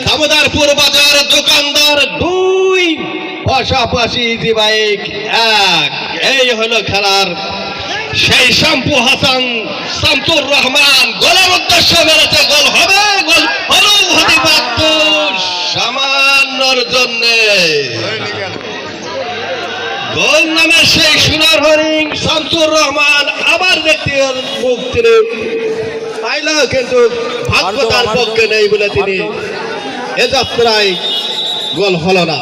দামোদরপুর বাজার দোকানদার 2, পাশাপাশি ইজি বাইক 1। এই হলো খেলার সেই শামপু হাসান শামসুর রহমান গোলের উদ্দেশ্য মেরেছে, গোল হবে, গোল হলো হতে পারত সামান্যর জন্য। গোল নামে সেই সোনার হরিণ শামসুর রহমান আবার ব্যক্তির মুখ তিনি পাইল, কিন্তু ভাগ্য তার পক্ষে নেই বলে তিনি এ যাত্রায় গোল হলো না।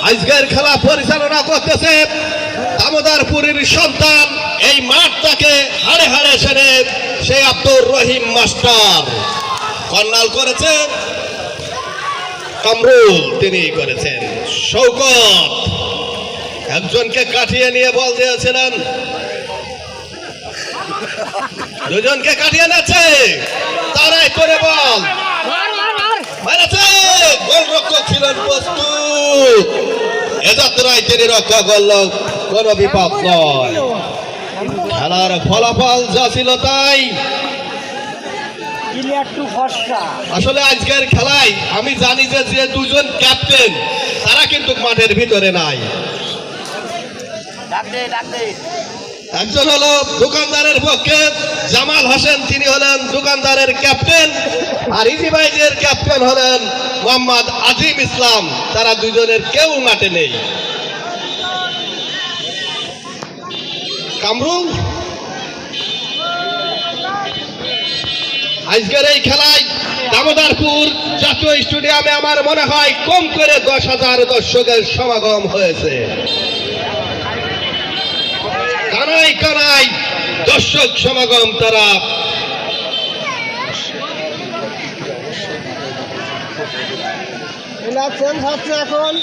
আজকের খেলা পরিচালনা করতেছে দামোদরপুরের সন্তান, এই মাঠটাকে হাড়ে হাড়ে সেরে সেই আব্দুর রহিম মাস্টার। কর্নাল করেছে কামরুল, তিনি করেছেন শৌকত, একজনকে কাটিয়ে নিয়ে বল দিয়েছিলেন, দুজনকে কাটিয়ে নিচ্ছে, তারাই করে বল মেরেছে, গোলরক্ষক ছিলেন প্রস্তুত। এ যাত্রায় তিনি রক্ষা করল, কোন বিপদ নয়। খেলার ফলাফল যা ছিল তাই। আসলে আজকের খেলায় আমি জানি যে যে দুজন ক্যাপ্টেন তারা কিন্তু মাঠের ভিতরে নাই। একজন হলো দোকানদারের পক্ষে জামাল হোসেন, তিনি হলেন দোকানদারের ক্যাপ্টেন, আর ইজি বাইকের ক্যাপ্টেন হলেন মোহাম্মদ আজিম ইসলাম। তারা দুজনের কেউ মাঠে নেই। কামরুল আজকের এই খেলায় দামোদরপুর জাতীয় স্টেডিয়ামে আমার মনে হয় কম করে 10,000 দর্শকের সমাগম হয়েছে। কানাই কানাই দর্শক সমাগম, তারা এখন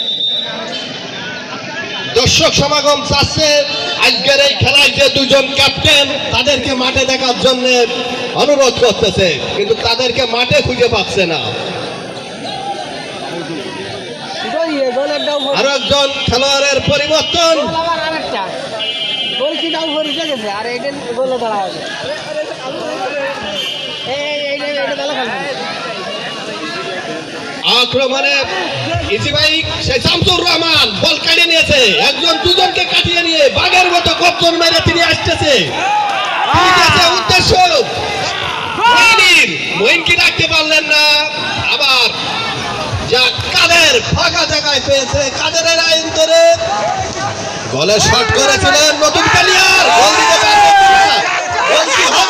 দর্শক সমাগম চাচ্ছে। আজকের এই খেলায় যে দুজন ক্যাপ্টেন তাদেরকে মাঠে দেখার জন্য অনুরোধ করতেছে, কিন্তু তাদেরকে মাঠে খুঁজে পাচ্ছে না। আরো একজন খেলোয়াড়ের পরিবর্তন, আক্রমণে ইজি বাইক সেই শামসুর রহমান বল কাটিয়ে নিয়েছে, একজন দুজনকে কাটিয়ে নিয়ে বাঘের মতো কপ্তন মেরে তিনি আসতেছে। উদ্দেশ্য মঈনকে রাখতে পারলেন না, আবার যা কাদের ফাঁকা জায়গায় পেয়েছে, কাদেরের আইন ধরে গোলে শট করেছিলেন নতুন প্লেয়ার, গোল দিতে পারলেন না।